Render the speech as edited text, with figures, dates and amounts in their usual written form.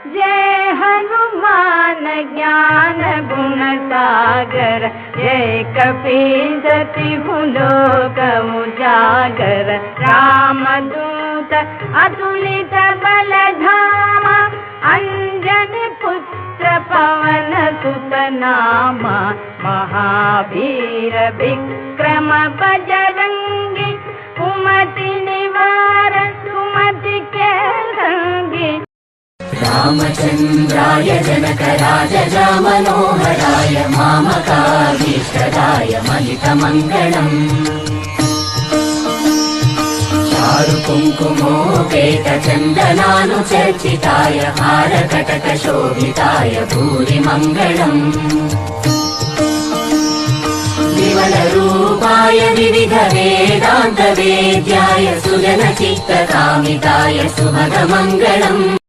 जय हनुमान ज्ञान गुण सागर, जय कपीसतिहु लोक उजागर। रामदूत अतुलित बल धामा, अंजनी पुत्र पवन सुत नामा। महावीर विक्रम बजरंगी, कुमति निवार सुमति के संगी। रामचन्द्राय जनकराजजा मनोहराय, मामकाभीष्टदाय महितमङ्गलम्। चारुकुङ्कुमोपेतचन्दनानुचर्चिताय, हारकटकशोभिताय भूरिमङ्गलम्। विमलरूपाय विविधवेदान्तवेद्याय, सुजनचित्तकामिताय सुभगमङ्गलम्।